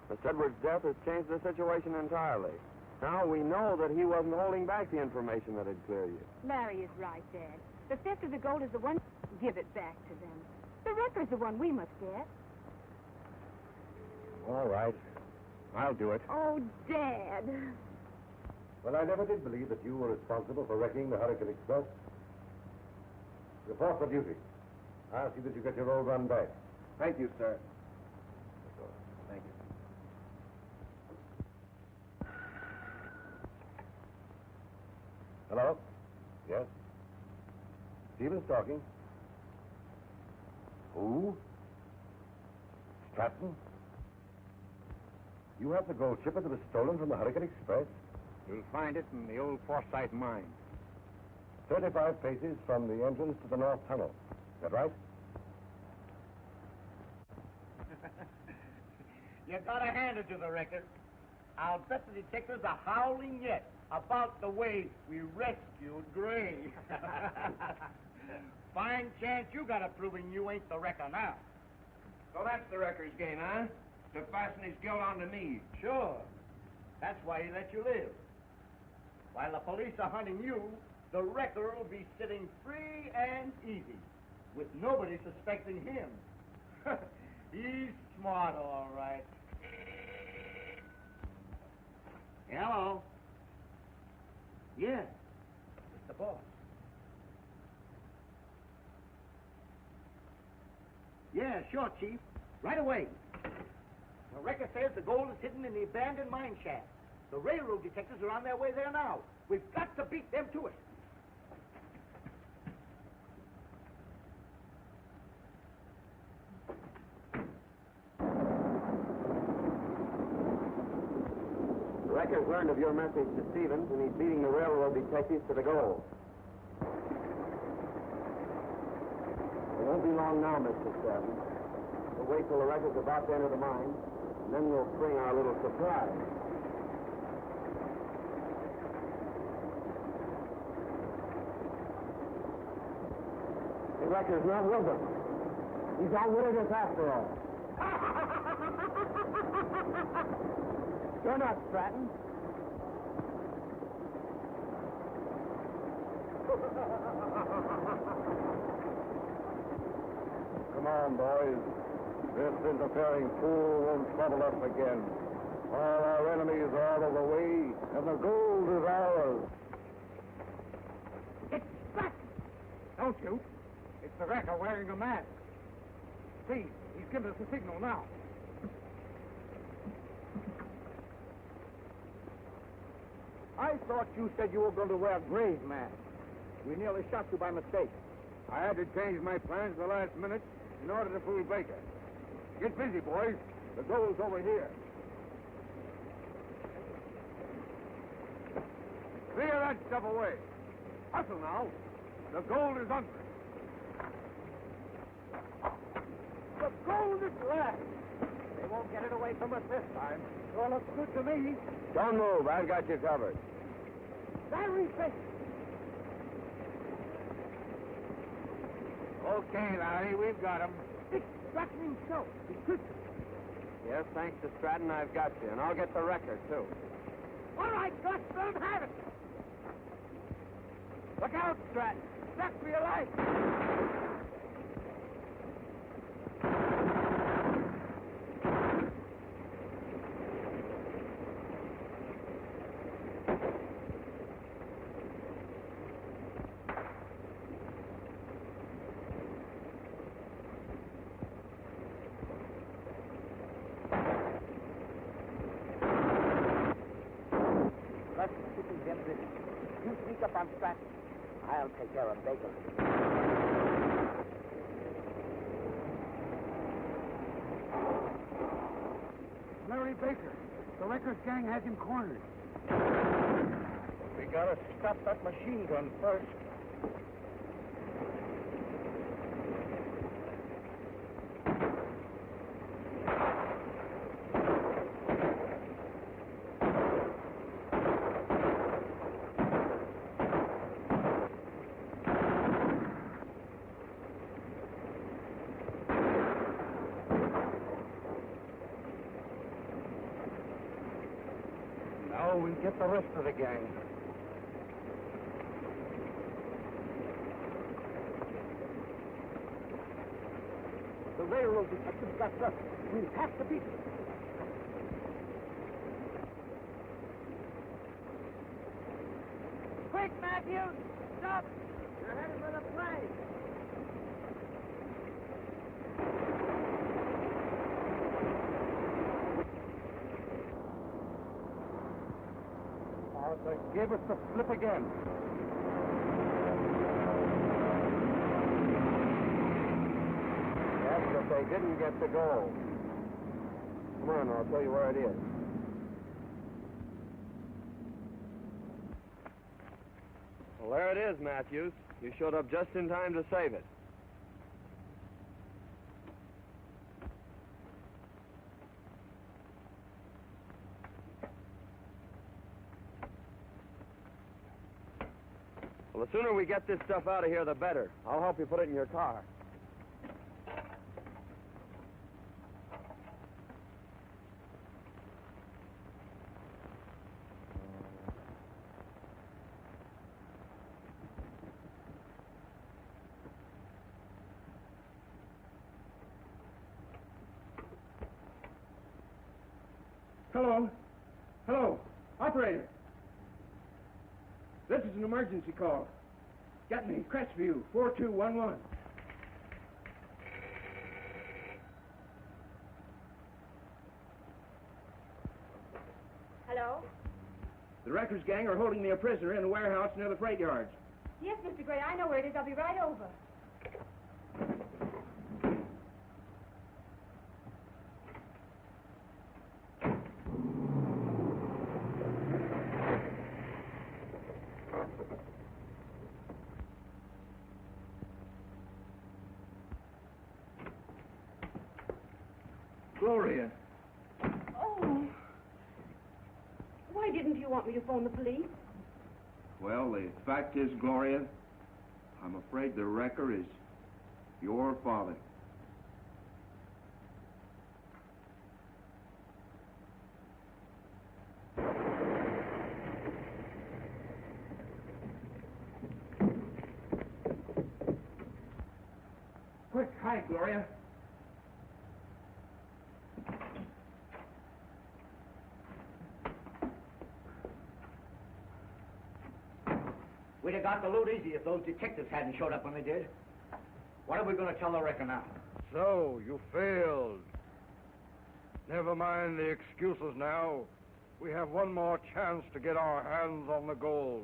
S7: Miss Edwards' death has changed the situation entirely. Now we know that he wasn't holding back the information that had cleared you.
S3: Larry is right, Dad. The theft of the gold is the one. Give it back to them. The wrecker's the one we must get.
S14: All right. I'll do it.
S3: Oh, Dad.
S8: Well, I never did believe that you were responsible for wrecking the Hurricane Express. Report for duty. I'll see that you get your old run back.
S14: Thank you, sir. Thank you.
S8: Hello? Yes? Stevens talking. Who? Stratton? You have the gold shipment that was stolen from the Hurricane Express?
S14: You'll find it in the old Forsyth mine.
S8: 35 paces from the entrance to the North Tunnel. Is that right?
S11: You gotta hand it to the record. I'll bet the detectives are howling yet about the way we rescued Gray. Fine chance you got of proving you ain't the wrecker now.
S10: So that's the wrecker's game, huh? To fasten his guilt onto me.
S11: Sure. That's why he let you live. While the police are hunting you, the wrecker will be sitting free and easy, with nobody suspecting him.
S12: He's smart, all right. Hello. Yeah, it's the boss. Yeah, sure, Chief. Right away. The record says the gold is hidden in the abandoned mine shaft. The railroad detectives are on their way there now. We've got to beat them to it.
S7: The record's learned of your message to Stevens, and he's leading the railroad detectives to the goal. It won't be long now, Mr. Stevens. We'll wait till the record's about to enter the mine, and then we'll spring our little surprise. The record's not with them. He's outwitted us after all. You're not Stratton.
S9: Come on, boys. This interfering fool won't trouble us again. All our enemies are out of the way, and the gold is ours.
S14: It's back! Don't shoot. It's the wrecker wearing a mask. See, he's given us a signal now.
S12: I thought you said you were going to wear a grave mask. We nearly shot you by mistake.
S9: I had to change my plans at the last minute in order to fool Baker. Get busy, boys. The gold's over here. Clear that stuff away. Hustle now. The gold is under it.
S12: The gold is left. They won't get it away from us this time. Sure looks good to me.
S7: Don't move. I've got you covered.
S12: Larry Baker.
S2: Okay, Larry, we've got him.
S12: It's Stratton himself. He's good.
S7: Yes, thanks to Stratton, I've got you, and I'll get the record, too.
S12: All right, Gus, let him have it. Look out, Stratton. Step for your life. You sneak up on Stratton. I'll take care of Baker.
S14: Larry Baker. The Records gang has him cornered.
S12: We gotta stop that machine gun first.
S14: Now we get the rest of the gang.
S12: The railroad detectives got us. We have to beat them.
S10: Quick, Matthews! Stop! You're headed for the plane.
S14: They gave us the slip again.
S7: Yes, but they didn't get the gold. Come on, I'll tell you where it is. Well, there it is, Matthews. You showed up just in time to save it. Well, the sooner we get this stuff out of here, the better. I'll help you put it in your car.
S4: Hello? Hello? Operator? This is an emergency call. Get me, Crestview, 4211.
S3: Hello?
S4: The Wreckers gang are holding me a prisoner in a warehouse near the freight yards.
S3: Yes, Mr. Gray, I know where it is. I'll be right over.
S11: Gloria.
S3: Oh. Why didn't you want me to phone the police?
S11: Well, the fact is, Gloria, I'm afraid the wrecker is your father.
S4: Quick, hide, Gloria.
S12: We'd have got the loot easy if those detectives hadn't showed up when they did. What are we going to tell the wrecker now?
S9: So, you failed. Never mind the excuses now. We have one more chance to get our hands on the gold.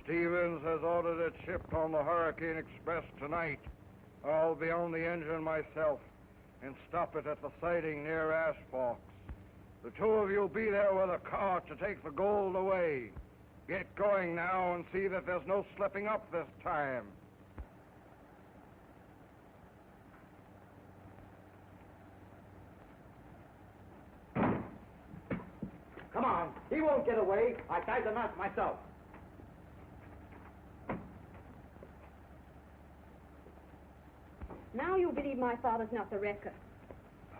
S9: Stevens has ordered it shipped on the Hurricane Express tonight. I'll be on the engine myself and stop it at the siding near Ashbox. The two of you be there with a cart to take the gold away. Get going now and see that there's no slipping up this time.
S12: Come on. He won't get away. I tied the knot myself.
S3: Now you believe my father's not the wrecker.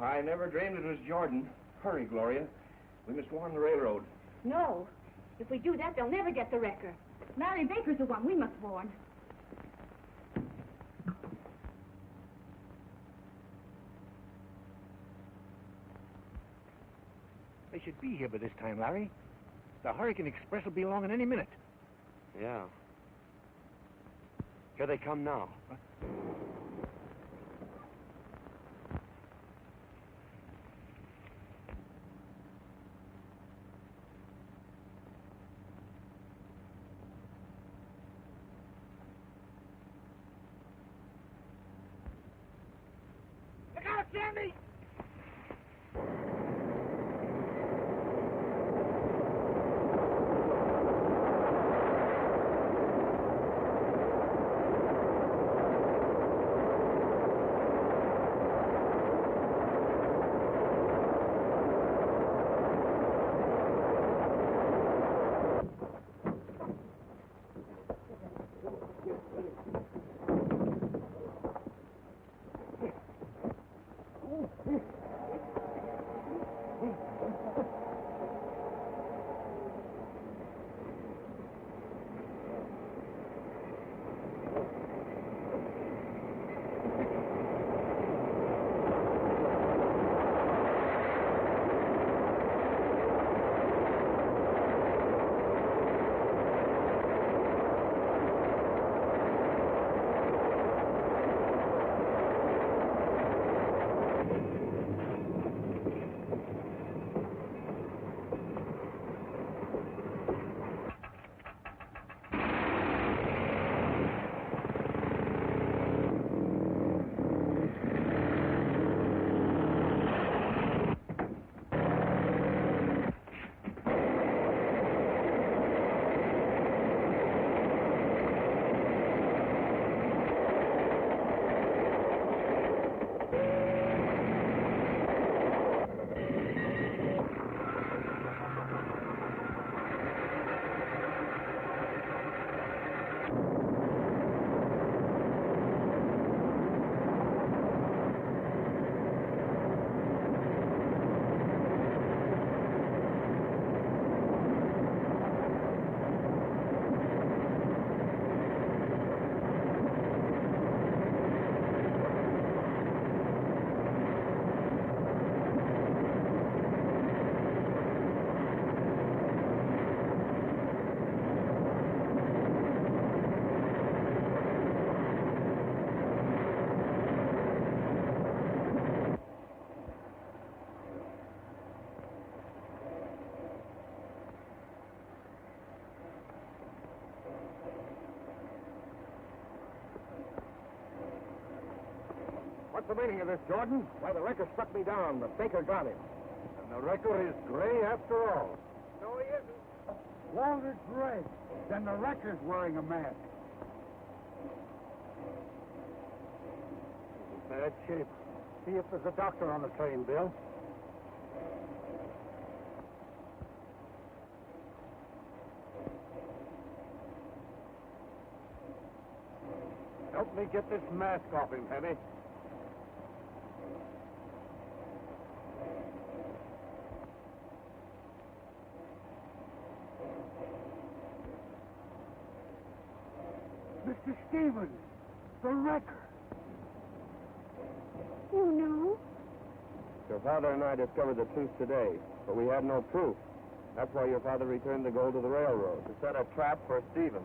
S11: I never dreamed it was Jordan. Hurry, Gloria. We must go on the railroad.
S3: No. If we do that, they'll never get the wrecker. Larry Baker's the one we must warn.
S14: They should be here by this time, Larry. The Hurricane Express will be along in any minute.
S7: Yeah. Here they come now.
S14: Huh?
S10: Look out, Sandy!
S4: the meaning of this, Jordan? Why, the wrecker struck me down, but Baker got him.
S9: And the wrecker is Gray after all.
S4: No, he isn't.
S9: Walter Gray. Then the wrecker's wearing a mask.
S4: He's in bad shape. See if there's a doctor on the train, Bill.
S9: Help me get this mask off him, Penny. Mr. Stevens, the wrecker.
S3: You know?
S7: Your father and I discovered the truth today, but we had no proof. That's why your father returned the gold to the railroad, to set a trap for Stevens.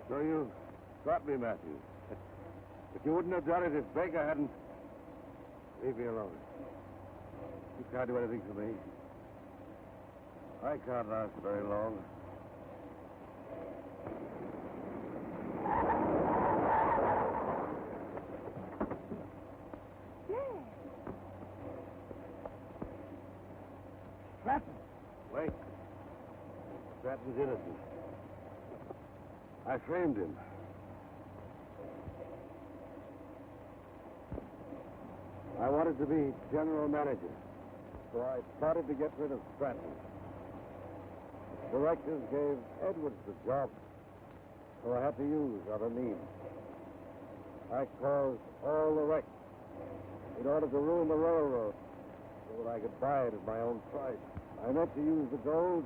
S9: So you got me, Matthew. But you wouldn't have done it if Baker hadn't... Leave me alone. You can't do anything for me. I can't last very long. Stratton! Wait. Stratton's innocent. I framed him. I wanted to be general manager, so I plotted to get rid of Stratton. The directors gave Edwards the job, so I had to use other means. I caused all the wrecks in order to ruin the railroad so that I could buy it at my own price. I meant to use the gold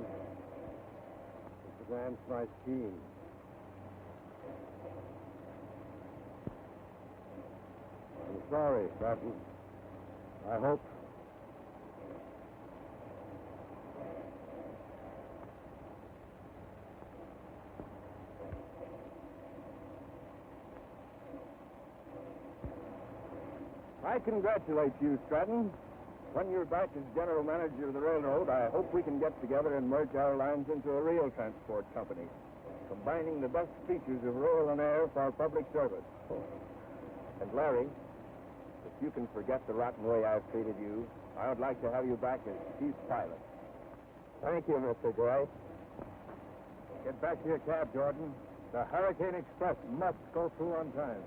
S9: to advance my scheme. I'm sorry, Stratton. I hope. I congratulate you, Stratton. When you're back as general manager of the railroad, I hope we can get together and merge our lines into a rail transport company, combining the best features of rail and air for our public service. And Larry, if you can forget the rotten way I've treated you, I would like to have you back as chief pilot. Thank you, Mr. Gray. Get back to your cab, Jordan. The Hurricane Express must go through on time.